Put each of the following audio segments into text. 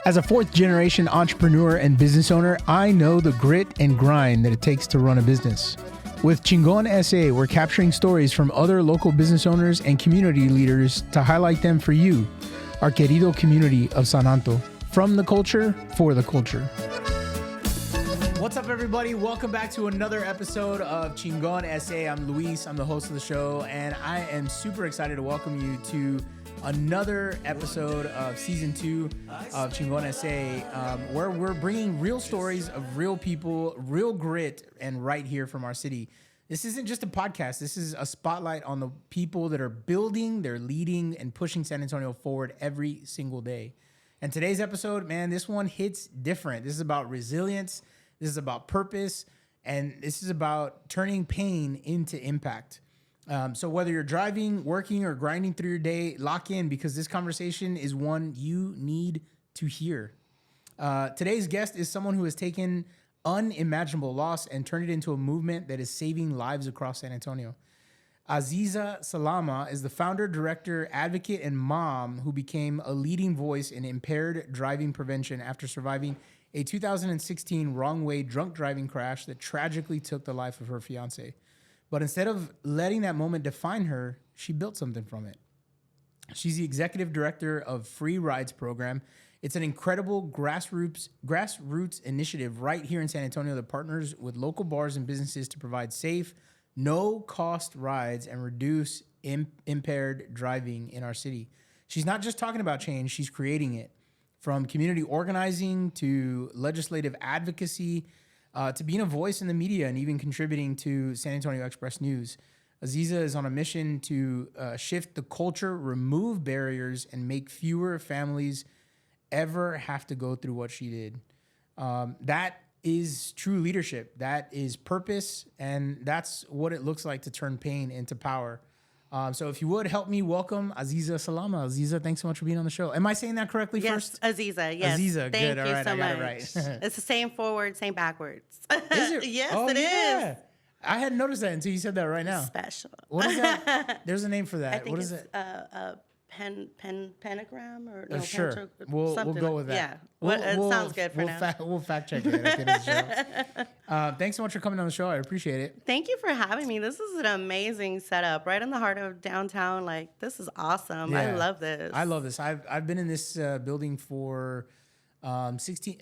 As a fourth-generation entrepreneur and business owner, I know the grit and grind that it takes to run a business. With Chingon SA, we're capturing stories from other local business owners and community leaders to highlight them for you, our querido community of San Anto. From the culture, for the culture. What's up, everybody? Welcome back to another episode of Chingon SA. I'm Luis. I'm the host of the show, and I am super excited to welcome you to another episode of season 2 of Chingon SA, where we're bringing real stories of real people, real grit, and right here from our city. This isn't just a podcast. This is a spotlight on the people that are building, they're leading, and pushing San Antonio forward every single day. And today's episode, man, this one hits different. This is about resilience. This is about purpose. And this is about turning pain into impact. So whether you're driving, working, or grinding through your day, lock in because this conversation is one you need to hear. Today's guest is someone who has taken unimaginable loss and turned it into a movement that is saving lives across San Antonio. Aziza Salama is the founder, director, advocate, and mom who became a leading voice in impaired driving prevention after surviving a 2016 wrong-way drunk driving crash that tragically took the life of her fiancé. But instead of letting that moment define her, she built something from it. She's the executive director of Free Rides program. It's an incredible grassroots initiative right here in San Antonio that partners with local bars and businesses to provide safe, no-cost rides and reduce impaired driving in our city. She's not just talking about change, she's creating it. From community organizing to legislative advocacy, to being a voice in the media and even contributing to San Antonio Express News. Aziza is on a mission to shift the culture, remove barriers, and make fewer families ever have to go through what she did. That is true leadership. That is purpose, and that's what it looks like to turn pain into power. So if you would help me welcome Aziza Salama. Aziza, thanks so much for being on the show. Am I saying that correctly first? Aziza, yes. Aziza, Thank good. you All right, so I got it much. right. It's the same forward, same backwards. Is it? Yes, oh, it yeah. is. I hadn't noticed that until you said that right now. Special. What is that? There's a name for that. I think what is it's it? Pentagram or no? Sure. We'll go with that. Yeah. We'll sounds good for now. We'll fact check it at the end of the show. Thanks so much for coming on the show. I appreciate it. Thank you for having me. This is an amazing setup right in the heart of downtown. Like, this is awesome. Yeah. I love this. I love this. I've been in this building for 16.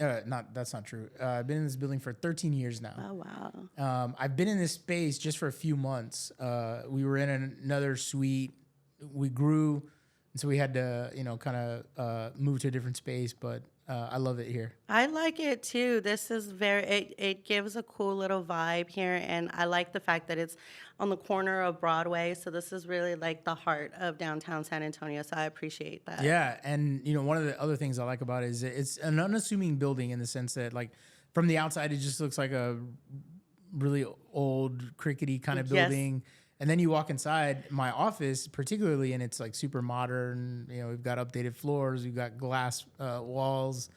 That's not true. I've been in this building for 13 years now. Oh wow. I've been in this space just for a few months. We were in another suite. We grew. So we had to, kind of move to a different space, but I love it here. I like it too. This is it gives a cool little vibe here, and I like the fact that it's on the corner of Broadway. So this is really like the heart of downtown San Antonio. So I appreciate that. Yeah, and one of the other things I like about it is it's an unassuming building in the sense that, like, from the outside it just looks like a really old crickety kind of building. Yes. And then you walk inside my office, particularly, and it's like super modern. We've got updated floors, we've got glass walls.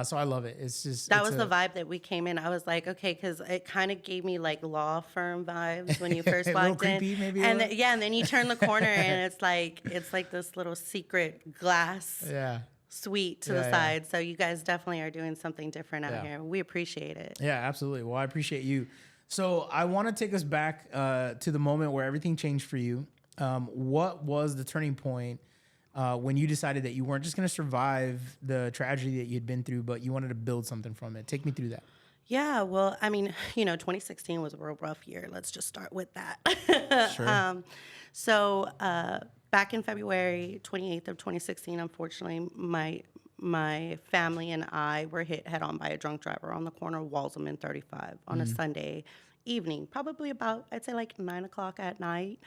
So I love it. It's just that was the vibe that we came in. I was like, okay, because it kind of gave me like law firm vibes when you first walked in. Creepy, maybe. And then you turn the corner and it's like this little secret glass. Yeah. Suite to the side. So you guys definitely are doing something different out here. We appreciate it. Yeah, absolutely. Well, I appreciate you. So I want to take us back to the moment where everything changed for you. What was the turning point when you decided that you weren't just going to survive the tragedy that you'd been through, but you wanted to build something from it? Take me through that. Yeah, well, I mean, 2016 was a real rough year. Let's just start with that. Sure. So back in February 28th of 2016, unfortunately, my family and I were hit head-on by a drunk driver on the corner of Walzem and 35 on a Sunday evening, probably about, I'd say, like 9 o'clock at night.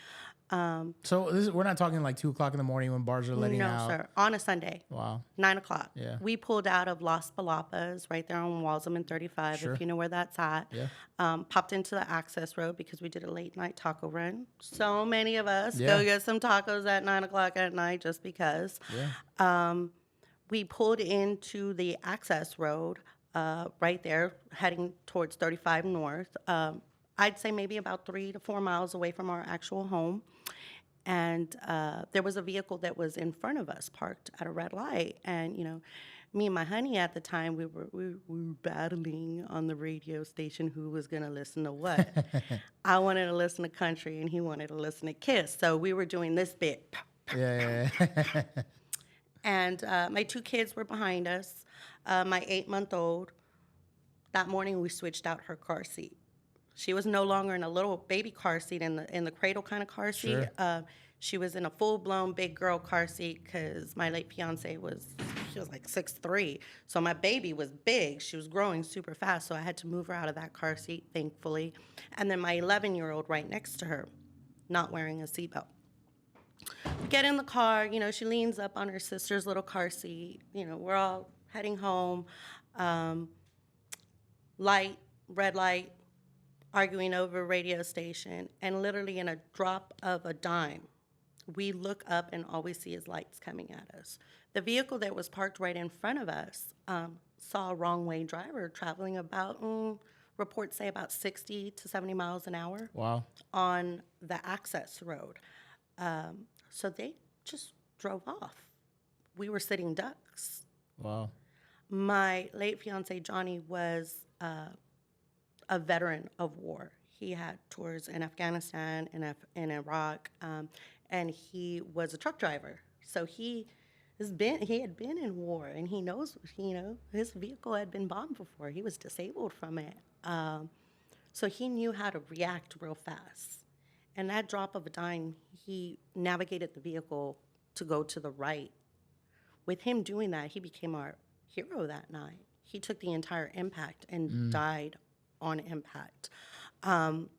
So we're not talking like 2 o'clock in the morning when bars are letting out. No, sir. On a Sunday. Wow. 9 o'clock. Yeah. We pulled out of Las Palapas right there on Walzem and 35, Sure. if you know where that's at. Yeah. Popped into the access road because we did a late night taco run. So many of us go get some tacos at 9 o'clock at night just because. Yeah. We pulled into the access road right there, heading towards 35 North. I'd say maybe about 3 to 4 miles away from our actual home. And there was a vehicle that was in front of us parked at a red light. And, me and my honey at the time, we were battling on the radio station who was going to listen to what. I wanted to listen to country, and he wanted to listen to Kiss. So we were doing this bit. Yeah. And my 2 kids were behind us. My 8-month-old, that morning we switched out her car seat. She was no longer in a little baby car seat in the cradle kind of car seat. Sure. She was in a full-blown big girl car seat because my late fiance was like 6'3". So my baby was big. She was growing super fast, so I had to move her out of that car seat, thankfully. And then my 11-year-old right next to her, not wearing a seatbelt. Get in the car, she leans up on her sister's little car seat. We're all heading home. Red light, arguing over a radio station, and literally in a drop of a dime, we look up and all we see is lights coming at us. The vehicle that was parked right in front of us saw a wrong-way driver traveling about, reports say about 60 to 70 miles an hour. Wow. On the access road. So they just drove off. We were sitting ducks. Wow. My late fiance, Johnny, was a veteran of war. He had tours in Afghanistan and in Iraq, and he was a truck driver. So he had been in war, and he knows, his vehicle had been bombed before. He was disabled from it. So he knew how to react real fast. And that drop of a dime, he navigated the vehicle to go to the right. With him doing that, he became our hero that night. He took the entire impact and died on impact. And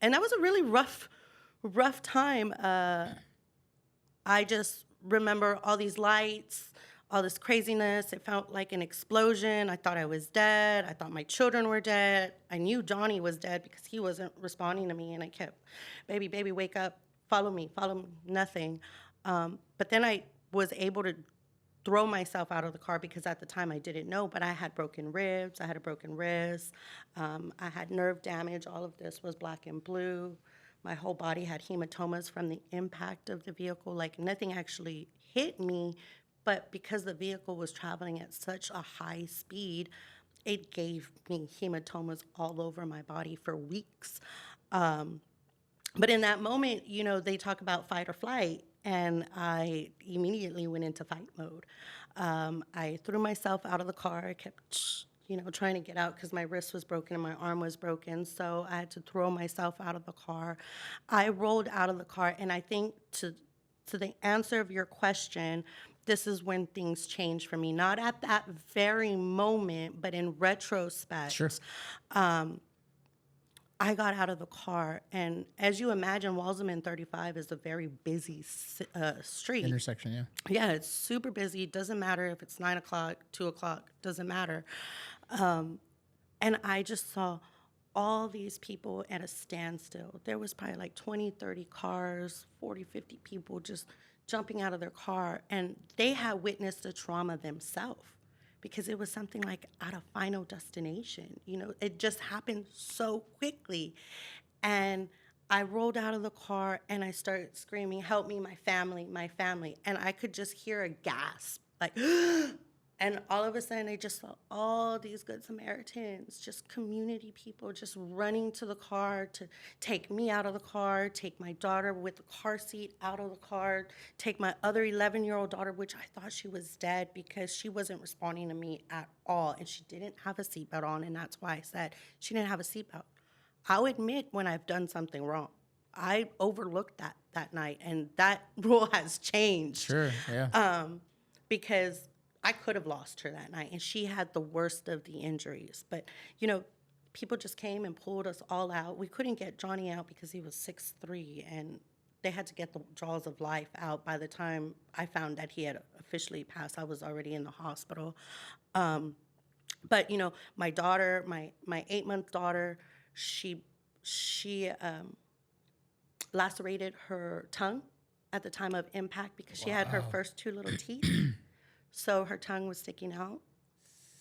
that was a really rough time. I just remember all these lights, all this craziness. It felt like an explosion. I thought I was dead. I thought my children were dead. I knew Johnny was dead because he wasn't responding to me, and I kept, baby, wake up, follow me, nothing. But then I was able to throw myself out of the car because at the time I didn't know, but I had broken ribs, I had a broken wrist, I had nerve damage. All of this was black and blue. My whole body had hematomas from the impact of the vehicle. Like, nothing actually hit me, but because the vehicle was traveling at such a high speed, it gave me hematomas all over my body for weeks. But in that moment, they talk about fight or flight, and I immediately went into fight mode. I threw myself out of the car. I kept, trying to get out because my wrist was broken and my arm was broken, so I had to throw myself out of the car. I rolled out of the car, and I think to the answer of your question, this is when things changed for me. Not at that very moment, but in retrospect. Sure. I got out of the car, and as you imagine, Walzem 35 is a very busy street. Intersection, yeah. Yeah, it's super busy. It doesn't matter if it's 9 o'clock, 2 o'clock, doesn't matter. And I just saw all these people at a standstill. There was probably like 20, 30 cars, 40, 50 people just jumping out of their car, and they had witnessed the trauma themselves because it was something like at a final destination. It just happened so quickly. And I rolled out of the car and I started screaming, "Help me, my family, my family." And I could just hear a gasp, like, and all of a sudden I just saw all these Good Samaritans, just community people just running to the car to take me out of the car, take my daughter with the car seat out of the car, take my other 11-year-old daughter, which I thought she was dead because she wasn't responding to me at all, and she didn't have a seatbelt on, and that's why I said she didn't have a seatbelt. I'll admit when I've done something wrong. I overlooked that night, and that rule has changed. Sure, yeah. Because I could have lost her that night, and she had the worst of the injuries. But, people just came and pulled us all out. We couldn't get Johnny out because he was 6'3", and they had to get the jaws of life out. By the time I found that he had officially passed, I was already in the hospital. But, my daughter, my 8-month daughter, she lacerated her tongue at the time of impact because she had her first 2 little teeth. So her tongue was sticking out,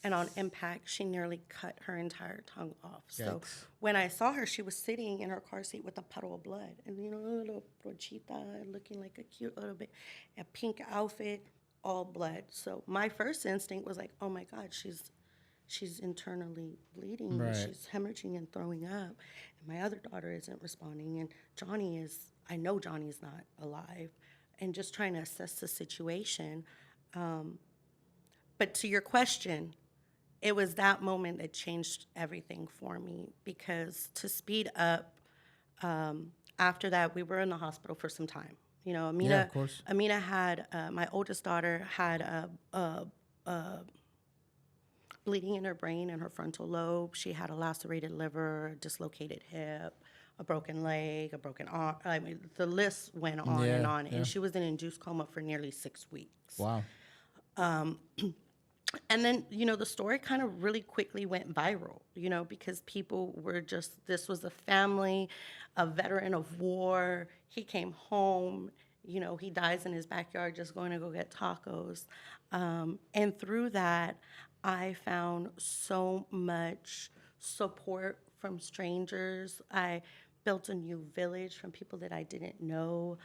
and on impact, she nearly cut her entire tongue off. So when I saw her, she was sitting in her car seat with a puddle of blood, and a little brochita, looking like a cute little bit, a pink outfit. all blood. So my first instinct was like, oh my God, she's internally bleeding. Right. She's hemorrhaging and throwing up. And my other daughter isn't responding. And I know Johnny's not alive. And just trying to assess the situation. But to your question, it was that moment that changed everything for me, because to speed up, after that, we were in the hospital for some time. You know, Amina had, my oldest daughter had bleeding in her brain and her frontal lobe. She had a lacerated liver, a dislocated hip, a broken leg, a broken arm. I mean, the list went on and on. And she was in induced coma for nearly 6 weeks. Wow. And then, you know, the story kind of really quickly went viral, you know, because people were this was a family, a veteran of war. He came home, you know, he dies in his backyard just going to go get tacos. And through that, I found so much support from strangers. I built a new village from people that I didn't know.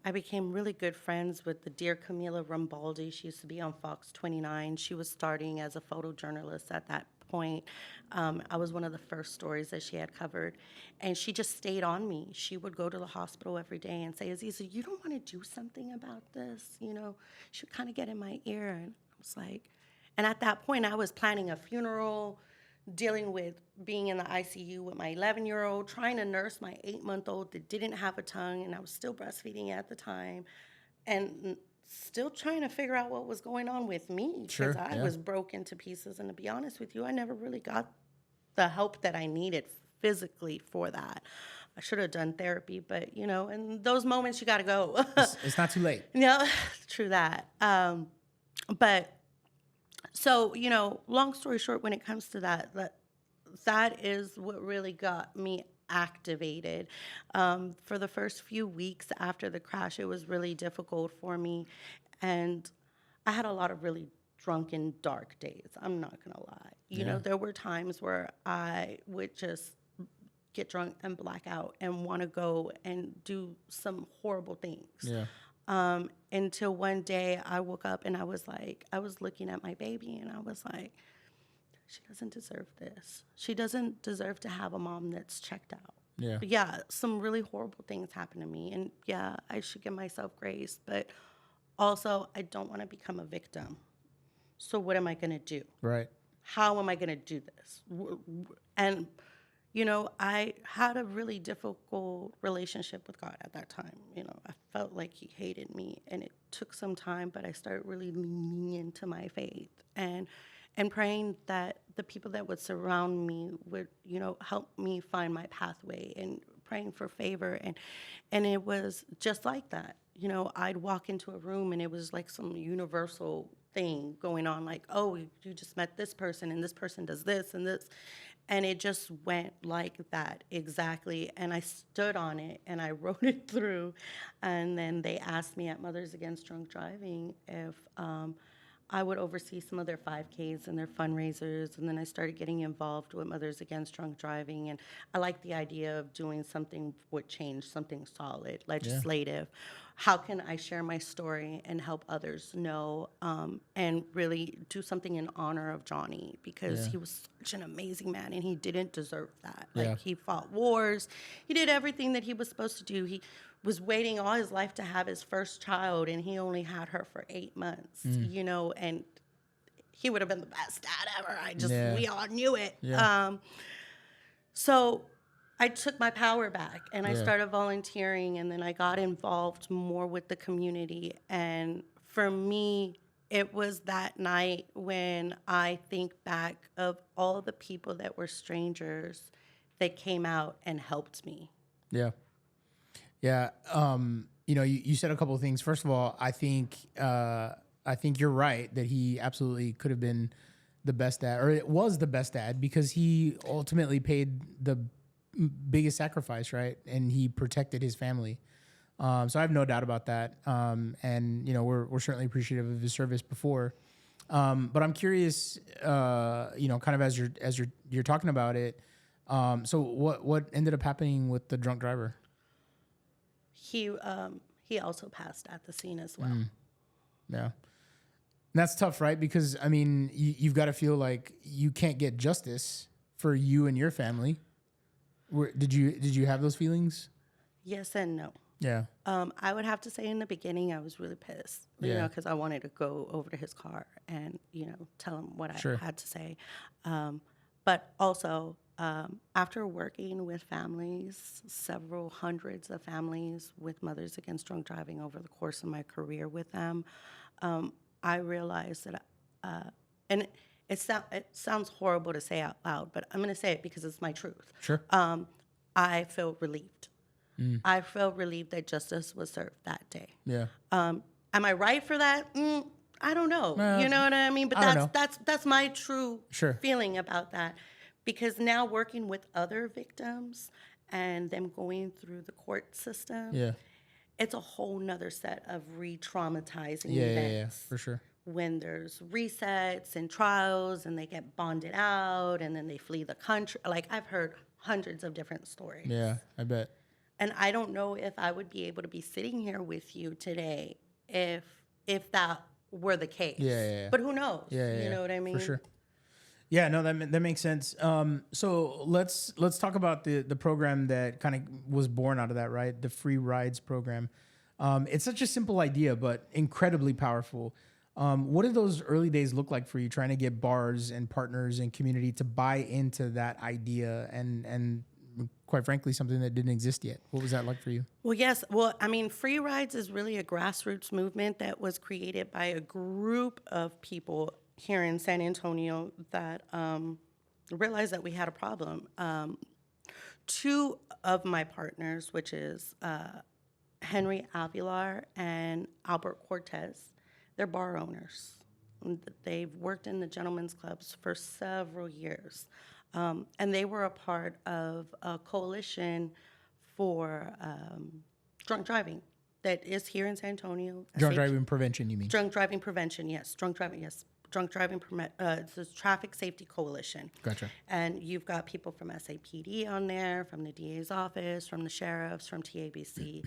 I became really good friends with the dear Camila Rambaldi. She used to be on Fox 29. She was starting as a photojournalist at that point. I was one of the first stories that she had covered. And she just stayed on me. She would go to the hospital every day and say, Aziza, you don't want to do something about this? You know, she would kind of get in my ear. And I was like, and at that point, I was planning a funeral, dealing with being in the ICU with my 11-year-old, trying to nurse my 8-month-old that didn't have a tongue, and I was still breastfeeding at the time, and still trying to figure out what was going on with me, because I was broken to pieces. And to be honest with you, I never really got the help that I needed physically for that. I should have done therapy, but, you know, in those moments, you got to go. It's not too late. No, true that. But so, you know, long story short, when it comes to that is what really got me activated. For the first few weeks after the crash, it was really difficult for me. And I had a lot of really drunken, dark days. I'm not going to lie. You know, there were times where I would just get drunk and black out and want to go and do some horrible things. Yeah. Until one day I woke up and I was looking at my baby and I was like, she doesn't deserve this. She doesn't deserve to have a mom that's checked out. Yeah. But yeah, some really horrible things happened to me. And yeah, I should give myself grace. But also, I don't want to become a victim. So what am I going to do? Right. How am I going to do this? And you know, I had a really difficult relationship with God at that time. You know, I felt like he hated me, and it took some time, but I started really leaning into my faith and praying that the people that would surround me would, you know, help me find my pathway, and praying for favor. And it was just like that. You know, I'd walk into a room and it was like some universal thing going on, like, oh, you just met this person and this person does this and this. And it just went like that, exactly. And I stood on it, and I wrote it through. And then they asked me at Mothers Against Drunk Driving if I would oversee some of their 5Ks and their fundraisers. And then I started getting involved with Mothers Against Drunk Driving. And I like the idea of doing something with change, something solid, legislative. Yeah. How can I share my story and help others know, and really do something in honor of Johnny, because he was such an amazing man and he didn't deserve that. Like, he fought wars. He did everything that he was supposed to do. He was waiting all his life to have his first child, and he only had her for 8 months, you know, and he would have been the best dad ever. We all knew it. Yeah. So I took my power back, and I started volunteering, and then I got involved more with the community. And for me, it was that night when I think back of all the people that were strangers that came out and helped me. Yeah. Yeah. You know, you said a couple of things. First of all, I think you're right that he absolutely could have been the best dad, or it was the best dad, because he ultimately paid the biggest sacrifice, right? And he protected his family. So I have no doubt about that. And you know, we're certainly appreciative of his service before. But I'm curious, you know, kind of as you're talking about it. So what ended up happening with the drunk driver? He also passed at the scene as well. Yeah. that's tough, right? Because I mean, you've got to feel like you can't get justice for you and your family. Did you have those feelings? Yes and no. Yeah. I would have to say in the beginning, I was really pissed, because I wanted to go over to his car and, tell him what I had to say. But also, after working with families, several hundreds of families with Mothers Against Drunk Driving over the course of my career with them, I realized that, and it sounds horrible to say out loud, but I'm going to say it because it's my truth. Sure. I feel relieved. I feel relieved that justice was served that day. Yeah. Am I right for that? I don't know. You know what I mean? But that's my true feeling about that. Because now working with other victims and them going through the court system, it's a whole nother set of re-traumatizing events. Yeah, for sure. When there's resets and trials and they get bonded out and then they flee the country. Like, I've heard hundreds of different stories. Yeah, I bet. And I don't know if I would be able to be sitting here with you today if that were the case. Yeah. But who knows? Yeah, you know what I mean? For sure. Yeah, no, that makes sense. So let's talk about the program that kind of was born out of that, right? The free rides program. It's such a simple idea, but incredibly powerful. What did those early days look like for you, trying to get bars and partners and community to buy into that idea and quite frankly, something that didn't exist yet? What was that like for you? Well, yes. Well, I mean, Free Rides is really a grassroots movement that was created by a group of people here in San Antonio that realized that we had a problem. Two of my partners, which is Henry Avilar and Albert Cortez, they're bar owners. They've worked in the gentlemen's clubs for several years. And they were a part of a coalition for drunk driving that is here in San Antonio. Drunk driving prevention, you mean? Drunk driving prevention, yes. Drunk driving, yes. Drunk driving, it's a traffic safety coalition. Gotcha. And you've got people from SAPD on there, from the DA's office, from the sheriffs, from TABC.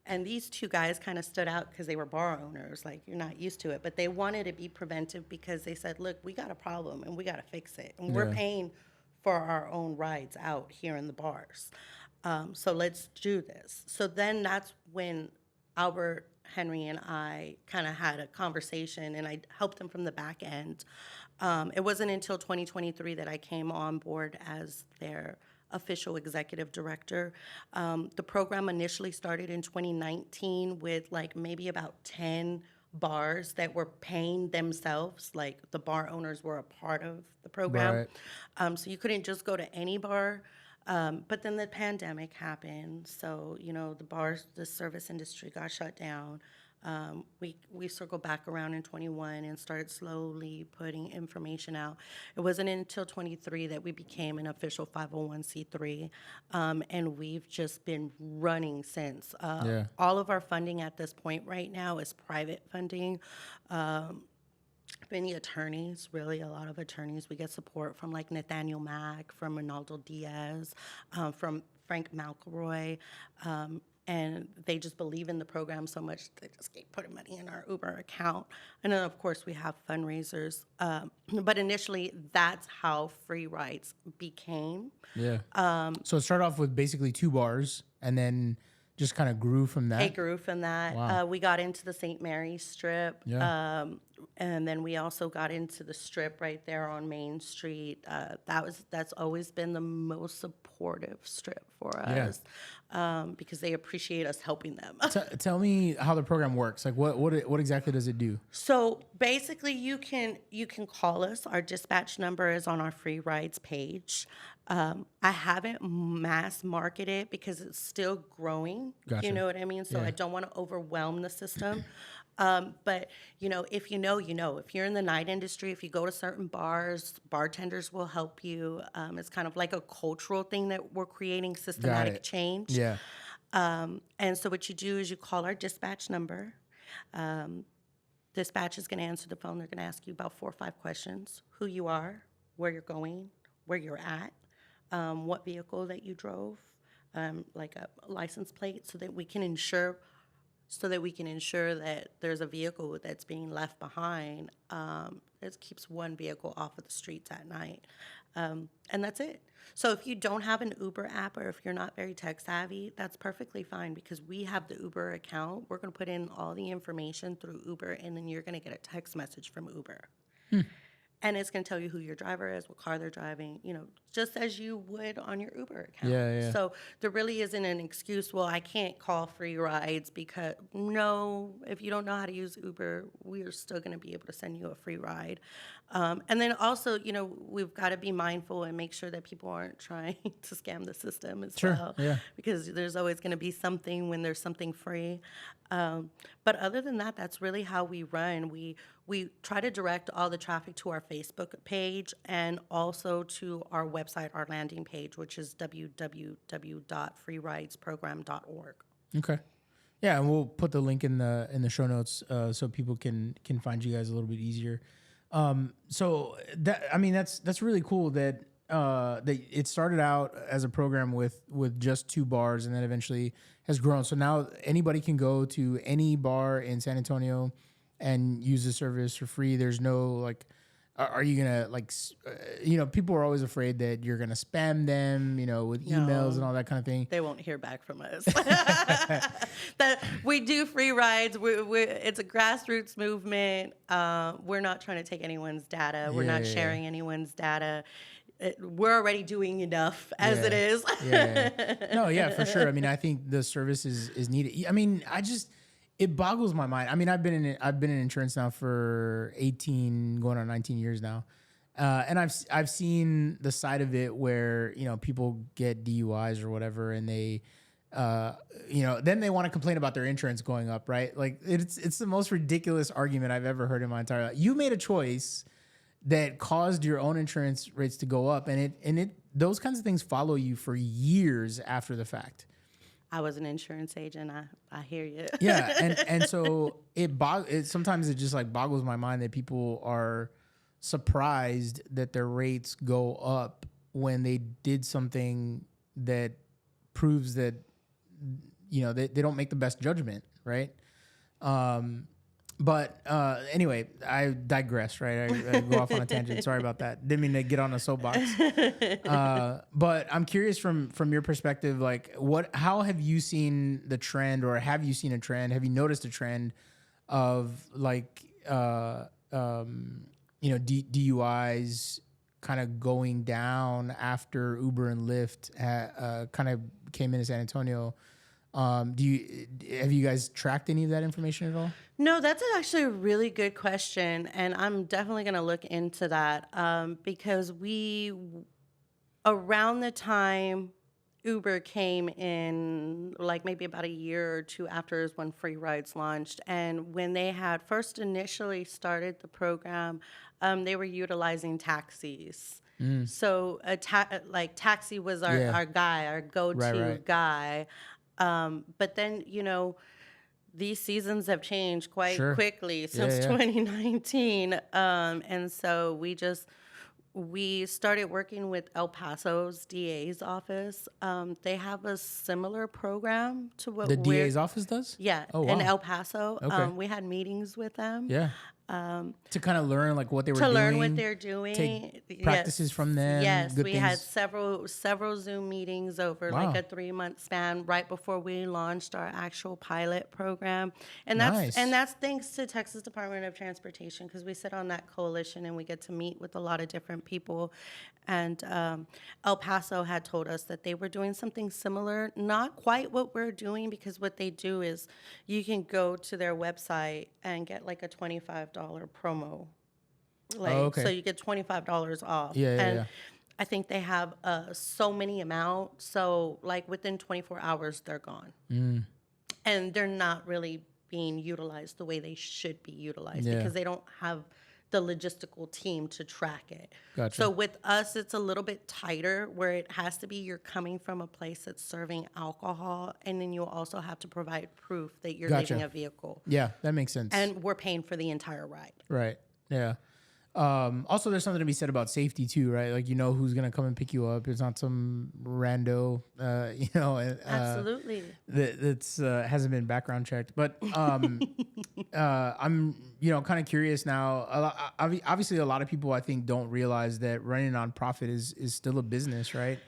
And these two guys kind of stood out because they were bar owners. Like, you're not used to it. But they wanted to be preventive because they said, look, we got a problem and we got to fix it. And we're paying for our own rides out here in the bars. So let's do this. So then that's when Albert, Henry, and I kind of had a conversation, and I helped them from the back end. It wasn't until 2023 that I came on board as their official executive director. The program initially started in 2019 with like maybe about 10 bars that were paying themselves, like the bar owners were a part of the program. Right. So you couldn't just go to any bar. But then the pandemic happened, so the service industry got shut down. We circled back around in 21 and started slowly putting information out. It wasn't until 23 that we became an official 501c3, and we've just been running since. All of our funding at this point right now is private funding. Many attorneys, really a lot of attorneys. We get support from like Nathaniel Mack, from Ronaldo Diaz, from Frank McElroy, and they just believe in the program so much they just keep putting money in our Uber account. And then of course we have fundraisers, but initially that's how Free Rides became. So it started off with basically 2 bars, and then just kind of grew from that. It grew from that. Wow. We got into the St. Mary's Strip. And then we also got into the Strip right there on Main Street. That's always been the most supportive strip for us, because they appreciate us helping them. Tell me how the program works. Like what exactly does it do? So basically, you can call us. Our dispatch number is on our Free Rides page. I haven't mass marketed because it's still growing. Gotcha. You know what I mean? So I don't want to overwhelm the system. But, if you know, if you're in the night industry, if you go to certain bars, bartenders will help you. It's kind of like a cultural thing that we're creating systematic change. And so what you do is you call our dispatch number. Dispatch is going to answer the phone. They're going to ask you about 4 or 5 questions: who you are, where you're going, where you're at, what vehicle that you drove, like a license plate, so that we can ensure so that we can ensure that there's a vehicle that's being left behind. It keeps one vehicle off of the streets at night. And that's it. So if you don't have an Uber app or if you're not very tech savvy, that's perfectly fine because we have the Uber account. We're going to put in all the information through Uber, and then you're going to get a text message from Uber. And it's going to tell you who your driver is, what car they're driving, just as you would on your Uber account. Yeah. So there really isn't an excuse, well, I can't call free rides because, no, if you don't know how to use Uber, we are still going to be able to send you a free ride. And then also, we've got to be mindful and make sure that people aren't trying to scam the system as well. Yeah. Because there's always going to be something when there's something free. But other than that, that's really how we run. We try to direct all the traffic to our Facebook page and also to our website, our landing page, which is www.freeridesprogram.org. Okay. Yeah, and we'll put the link in the show notes so people can find you guys a little bit easier. So that's really cool that it started out as a program with just 2 bars and then eventually has grown. So now anybody can go to any bar in San Antonio and use the service for free. There's no are you gonna people are always afraid that you're gonna spam them, with emails and all that kind of thing. They won't hear back from us. That we do free rides. It's a grassroots movement. We're not trying to take anyone's data. We're not sharing anyone's data. We're already doing enough as it is. No, yeah, for sure. I mean, I think the service is needed. I mean, it boggles my mind. I mean, I've been in insurance now for 18, going on 19 years now. And I've seen the side of it where, people get DUIs or whatever and they, then they want to complain about their insurance going up, right? Like it's the most ridiculous argument I've ever heard in my entire life. You made a choice that caused your own insurance rates to go up, and those kinds of things follow you for years after the fact. I was an insurance agent. I hear you. Yeah, and so sometimes it just boggles my mind that people are surprised that their rates go up when they did something that proves that they don't make the best judgment, right? But anyway, I digress, right? I go off on a tangent. Sorry about that. Didn't mean to get on a soapbox. But I'm curious from your perspective, how have you seen the trend, or have you seen a trend? Have you noticed a trend of DUIs kind of going down after Uber and Lyft kind of came into San Antonio? Have you guys tracked any of that information at all? No, that's actually a really good question, and I'm definitely going to look into that because around the time Uber came in, maybe about a year or 2 after is when Free Rides launched, and when they had first initially started the program, they were utilizing taxis. So taxi was our guy, our go-to guy. But then, these seasons have changed quite quickly since 2019. And so we started working with El Paso's DA's office. They have a similar program to what the DA's office does? Yeah. Oh, wow. In El Paso. Okay. We had meetings with them. Yeah. To kind of learn what they were doing. To learn what they're doing. Take practices from them. Yes, good we things. had several Zoom meetings over a 3-month span right before we launched our actual pilot program. And that's thanks to Texas Department of Transportation, because we sit on that coalition and we get to meet with a lot of different people. And El Paso had told us that they were doing something similar, not quite what we're doing, because what they do is you can go to their website and get a $25 promo. So you get $25 off. Yeah. I think they have so many amount. So within 24 hours, they're gone. And they're not really being utilized the way they should be utilized because they don't have the logistical team to track it. Gotcha. So with us, it's a little bit tighter where it has to be you're coming from a place that's serving alcohol, and then you also have to provide proof that you're leaving a vehicle. Yeah, that makes sense. And we're paying for the entire ride. Right, yeah. Also, there's something to be said about safety too, right? Like, who's going to come and pick you up. It's not some rando, Absolutely. That's hasn't been background checked. But I'm, kind of curious now. Obviously, a lot of people, I think, don't realize that running a nonprofit is still a business, right?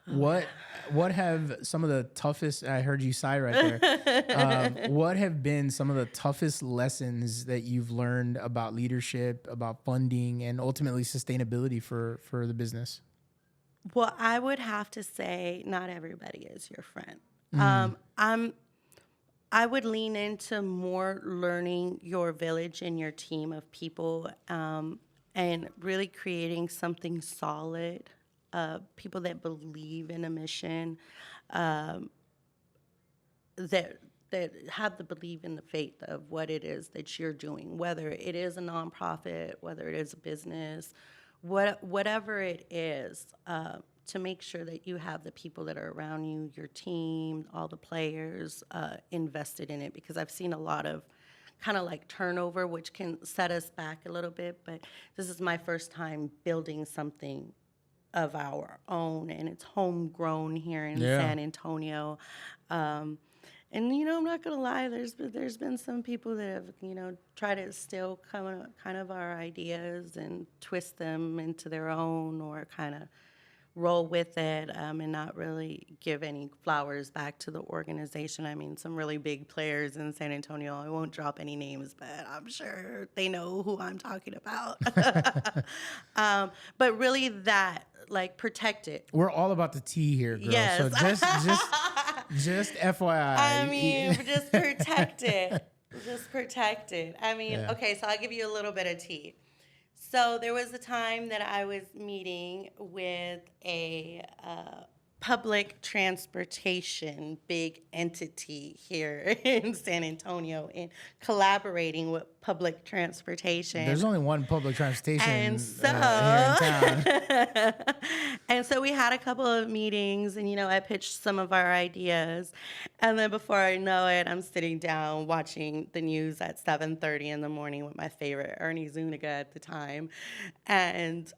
What have some of the toughest, I heard you sigh right there. What have been some of the toughest lessons that you've learned about leadership, about funding, and ultimately sustainability for the business? Well, I would have to say not everybody is your friend. I would lean into more learning your village and your team of people, and really creating something solid. People that believe in a mission, that have the belief in the faith of what it is that you're doing, whether it is a nonprofit, whether it is a business, whatever it is, to make sure that you have the people that are around you, your team, all the players, invested in it. Because I've seen a lot of kind of like turnover, which can set us back a little bit. But this is my first time building something of our own, and it's homegrown here in San Antonio. And I'm not gonna lie, there's been some people that have tried to steal kind of our ideas and twist them into their own, or kind of roll with it, and not really give any flowers back to the organization. I mean, some really big players in San Antonio, I won't drop any names, but I'm sure they know who I'm talking about. But really protect it. We're all about the tea here, girl. Yes. So just FYI. I mean, just protect it. Just protect it. I mean, okay, so I'll give you a little bit of tea. So there was a time that I was meeting with a public transportation big entity here in San Antonio, and collaborating with public transportation. There's only one public transportation and so, here in town. And so we had a couple of meetings, and I pitched some of our ideas, and then before I know it, I'm sitting down watching the news at 7:30 in the morning with my favorite Ernie Zuniga at the time, and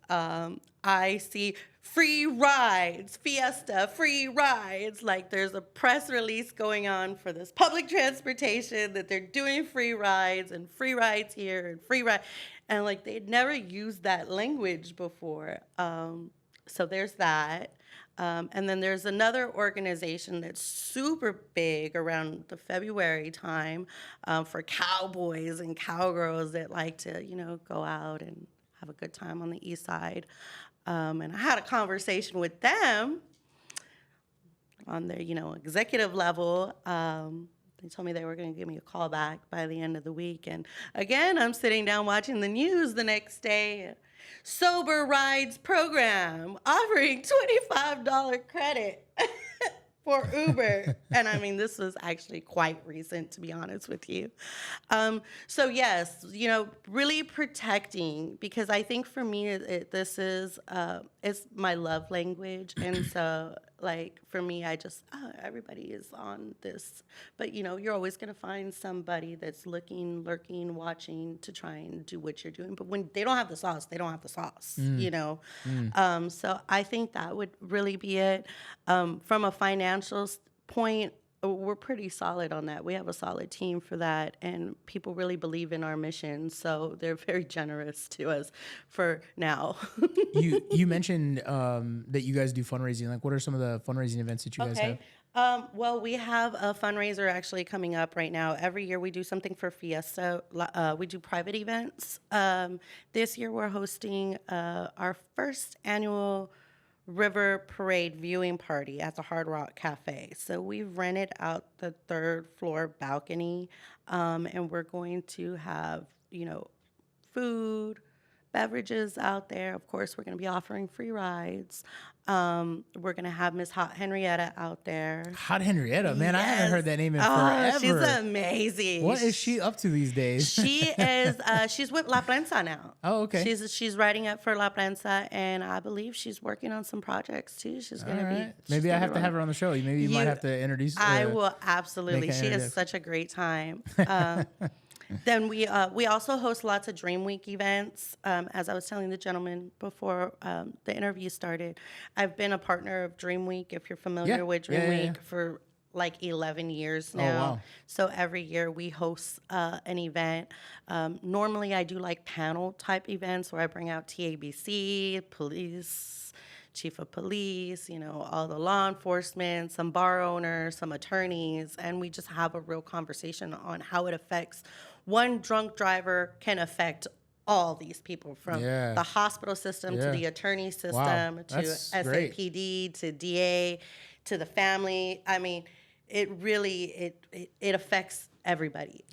I see free rides, Fiesta, free rides. Like, there's a press release going on for this public transportation that they're doing free rides, and free rides here and free ride. And like, they'd never used that language before. So there's that. And then there's another organization that's super big around the February time, for cowboys and cowgirls that like to, go out and have a good time on the east side. And I had a conversation with them on their, executive level. They told me they were going to give me a call back by the end of the week. And again, I'm sitting down watching the news the next day. Sober Rides program offering $25 credit for Uber. And I mean, this was actually quite recent, to be honest with you. So yes, really protecting, because I think for me, this is, it's my love language. And so like, for me, I just, everybody is on this, but you're always going to find somebody that's looking, lurking, watching to try and do what you're doing. But when they don't have the sauce, they don't have the sauce, So I think that would really be it. From a financial point, we're pretty solid on that. We have a solid team for that, and people really believe in our mission, so they're very generous to us for now. You mentioned that you guys do fundraising. Like, what are some of the fundraising events that you guys have? Well, we have a fundraiser actually coming up right now. Every year we do something for Fiesta. We do private events. This year we're hosting our first annual River Parade viewing party at the Hard Rock Cafe. So we've rented out the 3rd floor balcony, and we're going to have, food, beverages out there. Of course, we're going to be offering free rides. We're going to have Miss Hot Henrietta out there. Hot Henrietta, man, yes. I haven't heard that name in forever. She's amazing. What is she up to these days? She is, she's with La Prensa now. Oh, okay. She's writing up for La Prensa, and I believe she's working on some projects too. She's going to be. Maybe I have to have her on the show. Maybe you might have to introduce. I will absolutely. She is such a great time. Then we also host lots of Dream Week events. As I was telling the gentleman before the interview started, I've been a partner of Dream Week, if you're familiar with Dream Week, for like 11 years now. Oh, wow. So every year we host an event. Normally I do like panel type events where I bring out TABC, police, chief of police, all the law enforcement, some bar owners, some attorneys, and we just have a real conversation on how it affects one drunk driver can affect all these people, from the hospital system to the attorney system to SAPD to DA to the family. I mean, it really it affects everybody.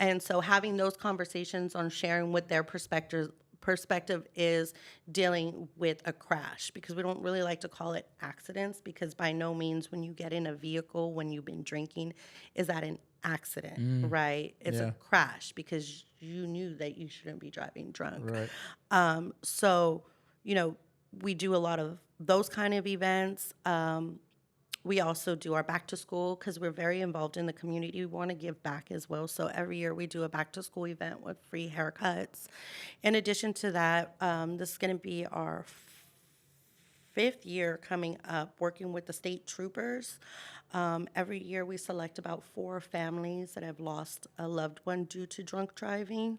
And so having those conversations on sharing what their perspective is dealing with a crash, because we don't really like to call it accidents, because by no means when you get in a vehicle when you've been drinking is that an accident, right? It's a crash because you knew that you shouldn't be driving drunk. Right. So, we do a lot of those kind of events. We also do our back to school because we're very involved in the community. We want to give back as well. So every year we do a back to school event with free haircuts. In addition to that, this is going to be our 5th year coming up working with the state troopers. Every year we select about 4 families that have lost a loved one due to drunk driving.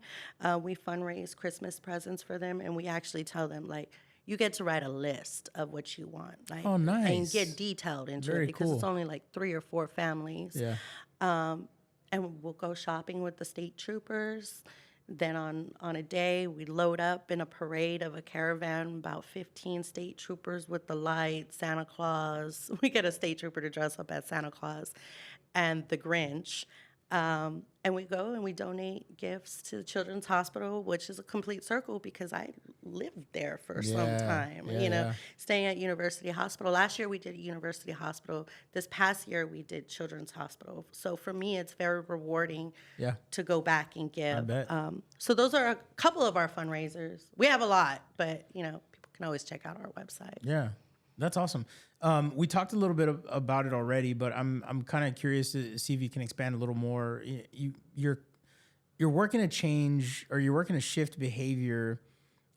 We fundraise Christmas presents for them, and we actually tell them, like, you get to write a list of what you want. Like, oh, nice. And get detailed into it because it's only like 3 or 4 families. Yeah. And we'll go shopping with the state troopers. Then on a day, we load up in a parade of a caravan, about 15 state troopers with the lights, Santa Claus. We get a state trooper to dress up as Santa Claus and the Grinch. And we go and we donate gifts to the Children's Hospital, which is a complete circle because I lived there for some time, staying at University Hospital. Last year we did University Hospital. This past year we did Children's Hospital. So for me, it's very rewarding to go back and give. I bet. So those are a couple of our fundraisers. We have a lot, but, people can always check out our website. Yeah. That's awesome. We talked a little bit about it already, but I'm kind of curious to see if you can expand a little more. You're working to change, or you're working to shift behavior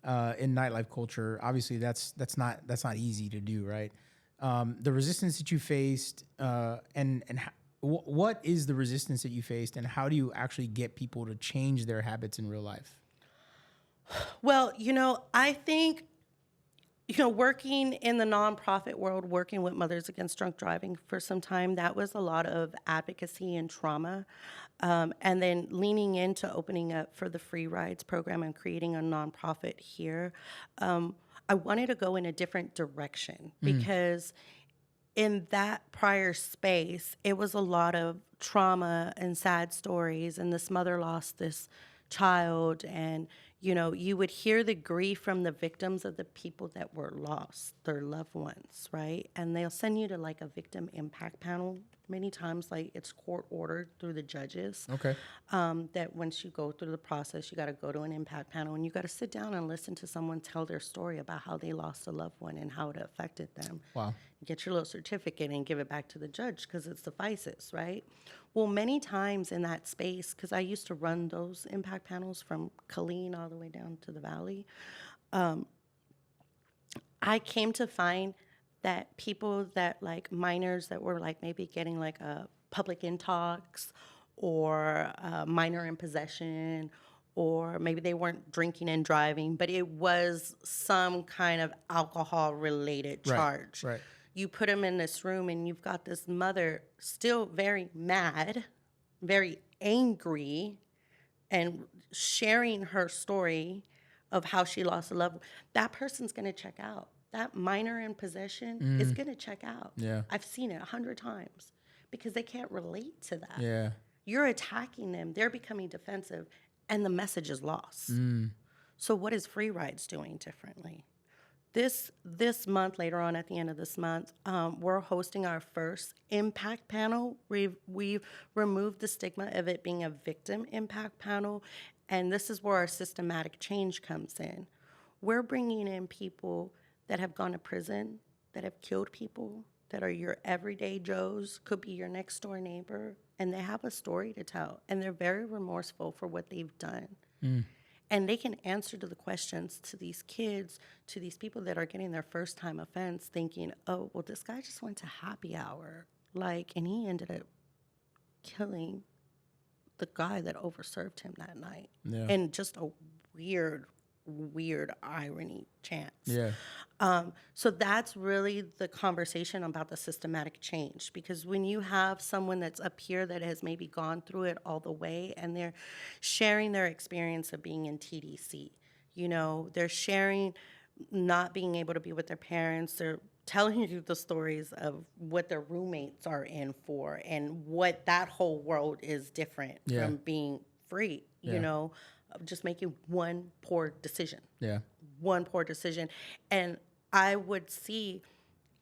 in nightlife culture. Obviously, that's not easy to do, right? The resistance that you faced, and what is the resistance that you faced, and how do you actually get people to change their habits in real life? Well, I think. Working in the nonprofit world, working with Mothers Against Drunk Driving for some time, that was a lot of advocacy and trauma. And then leaning into opening up for the Free Rides program and creating a nonprofit here, I wanted to go in a different direction because in that prior space, it was a lot of trauma and sad stories. And this mother lost this child, and you would hear the grief from the victims of the people that were lost, their loved ones, right? And they'll send you to like a victim impact panel. Many times, like, it's court ordered through the judges. Okay. That once you go through the process, you got to go to an impact panel and you got to sit down and listen to someone tell their story about how they lost a loved one and how it affected them. Wow. You get your little certificate and give it back to the judge because it suffices, right? Well, many times in that space, because I used to run those impact panels from Killeen all the way down to the valley, I came to find that people that, like, minors that were like maybe getting like a public intox or minor in possession, or maybe they weren't drinking and driving, but it was some kind of alcohol related charge. Right. You put them in this room and you've got this mother still very mad, very angry, and sharing her story of how she lost a loved one. That person's going to check out. That minor in possession is going to check out. Yeah. I've seen it 100 times because they can't relate to that. Yeah. You're attacking them. They're becoming defensive, and the message is lost. So what is Free Rides doing differently? This month, later on at the end of this month, we're hosting our first impact panel. We've removed the stigma of it being a victim impact panel, and this is where our systematic change comes in. We're bringing in people that have gone to prison, that have killed people, that are your everyday Joes, could be your next door neighbor, and they have a story to tell, and they're very remorseful for what they've done. And they can answer to the questions to these kids, to these people that are getting their first time offense, thinking, oh, well, this guy just went to happy hour, and he ended up killing the guy that overserved him that night. Yeah. And just a weird irony chance. Yeah. So that's really the conversation about the systematic change, because when you have someone that's up here that has maybe gone through it all the way, and they're sharing their experience of being in TDC, they're sharing not being able to be with their parents, they're telling you the stories of what their roommates are in for and what that whole world is different from being free, of just making one poor decision. Yeah. One poor decision. And I would see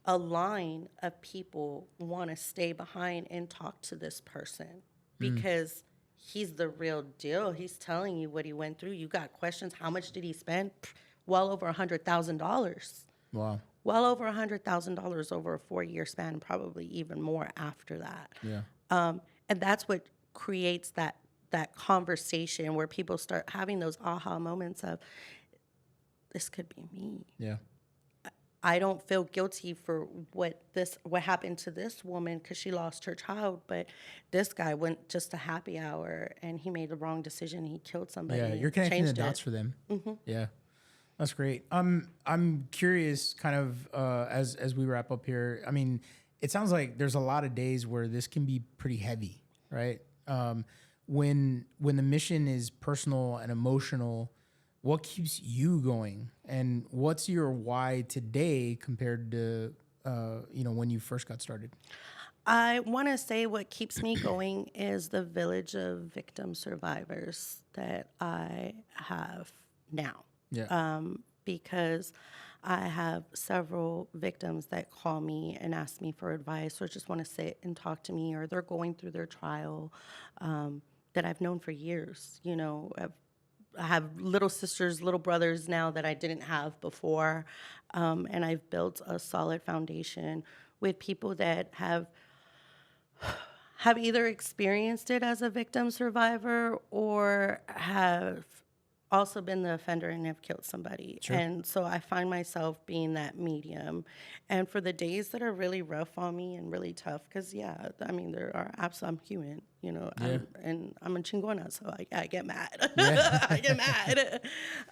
a line of people want to stay behind and talk to this person because he's the real deal. He's telling you what he went through. You got questions. How much did he spend? Well over $100,000. Wow. Well over $100,000 over a 4-year span, probably even more after that. Yeah. And that's what creates that conversation where people start having those aha moments of, this could be me. Yeah. I don't feel guilty for what happened to this woman because she lost her child, but this guy went just to happy hour and he made the wrong decision. He killed somebody. Yeah, you're connecting the dots for them. Mm-hmm. Yeah, that's great. I'm curious, kind of as we wrap up here. I mean, it sounds like there's a lot of days where this can be pretty heavy, right? When the mission is personal and emotional, what keeps you going, and what's your why today compared to when you first got started? I want to say what keeps me going is the village of victim survivors that I have now. Yeah. Because I have several victims that call me and ask me for advice, or just want to sit and talk to me, or they're going through their trial that I've known for years. I have little sisters, little brothers now that I didn't have before, and I've built a solid foundation with people that have either experienced it as a victim survivor or have also been the offender and have killed somebody. Sure. And so I find myself being that medium. And for the days that are really rough on me and really tough, because, there are I'm human, Yeah. I'm a Chingona, so I get mad. Yeah. I get mad.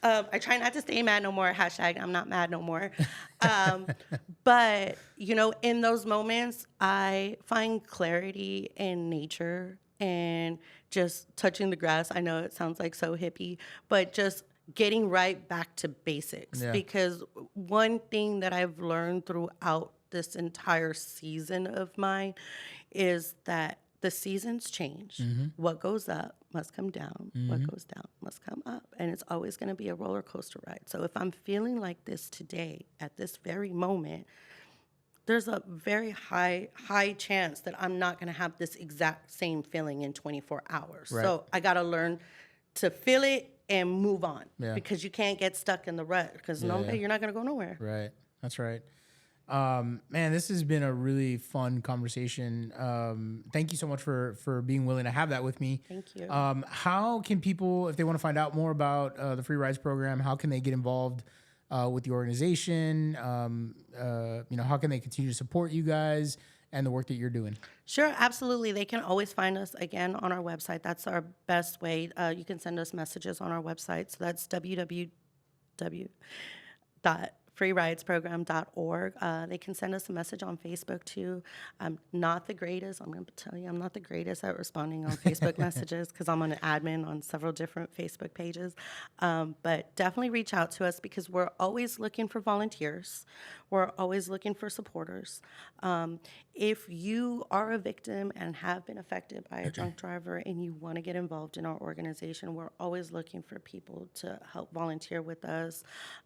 I try not to stay mad no more. # I'm not mad no more. But, in those moments, I find clarity in nature and just touching the grass. I know it sounds like so hippie, but just getting right back to basics. Yeah. Because one thing that I've learned throughout this entire season of mine is that the seasons change. Mm-hmm. What goes up must come down. Mm-hmm. What goes down must come up. And it's always going to be a roller coaster ride. So if I'm feeling like this today, at this very moment, there's a very high chance that I'm not going to have this exact same feeling in 24 hours. Right. So I got to learn to feel it and move on, because you can't get stuck in the rut, because you're not going to go nowhere. Right. That's right. Man, this has been a really fun conversation. Thank you so much for being willing to have that with me. Thank you. How can people, if they want to find out more about the Free Rides program, how can they get involved with the organization? How can they continue to support you guys and the work that you're doing? Sure, absolutely. They can always find us, again, on our website. That's our best way. You can send us messages on our website. So that's www.freeridesprogram.org. They can send us a message on Facebook, too. I'm not the greatest. I'm going to tell you, I'm not the greatest at responding on Facebook messages, because I'm an admin on several different Facebook pages. But definitely reach out to us, because we're always looking for volunteers. We're always looking for supporters. If you are a victim and have been affected by a drunk driver and you want to get involved in our organization, we're always looking for people to help volunteer with us.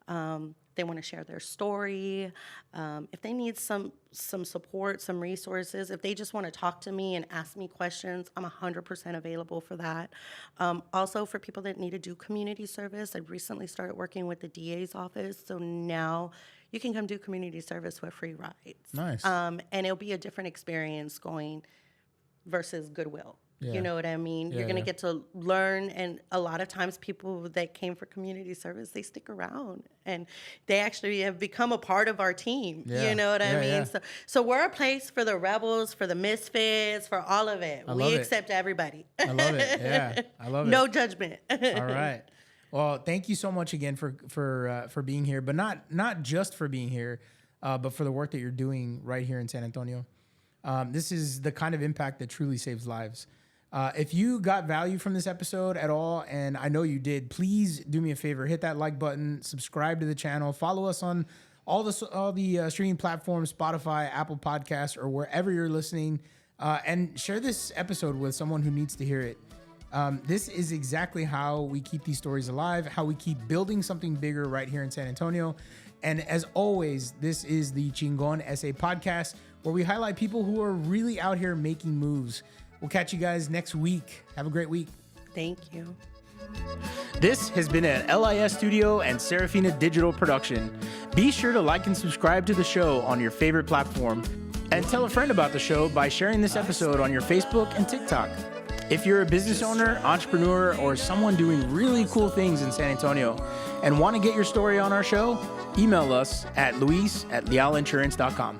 They want to share their story. If they need some support, some resources, if they just want to talk to me and ask me questions, I'm 100% available for that. Also, for people that need to do community service, I recently started working with the DA's office, so now you can come do community service with free rides. Nice. And it'll be a different experience going versus Goodwill. Yeah. You know what I mean? Yeah, You're going to yeah. get to learn. And a lot of times people that came for community service, they stick around and they actually have become a part of our team. Yeah. You know what I Yeah, mean? yeah. So we're a place for the rebels, for the misfits, for all of it. love We it. accept everybody. I love it. Yeah, I love it. No judgment. All right. Well, thank you so much again for being here, but not just for being here, but for the work that you're doing right here in San Antonio. This is the kind of impact that truly saves lives. If you got value from this episode at all, and I know you did, please do me a favor, hit that like button, subscribe to the channel, follow us on all the streaming platforms, Spotify, Apple Podcasts, or wherever you're listening, and share this episode with someone who needs to hear it. This is exactly how we keep these stories alive, how we keep building something bigger right here in San Antonio. And as always, this is the Chingon SA Podcast, where we highlight people who are really out here making moves. We'll catch you guys next week. Have a great week. Thank you. This has been an LIS Studio and Serafina Digital production. Be sure to like and subscribe to the show on your favorite platform. And tell a friend about the show by sharing this episode on your Facebook and TikTok. If you're a business owner, entrepreneur, or someone doing really cool things in San Antonio and want to get your story on our show, email us at luis@lealinsurance.com.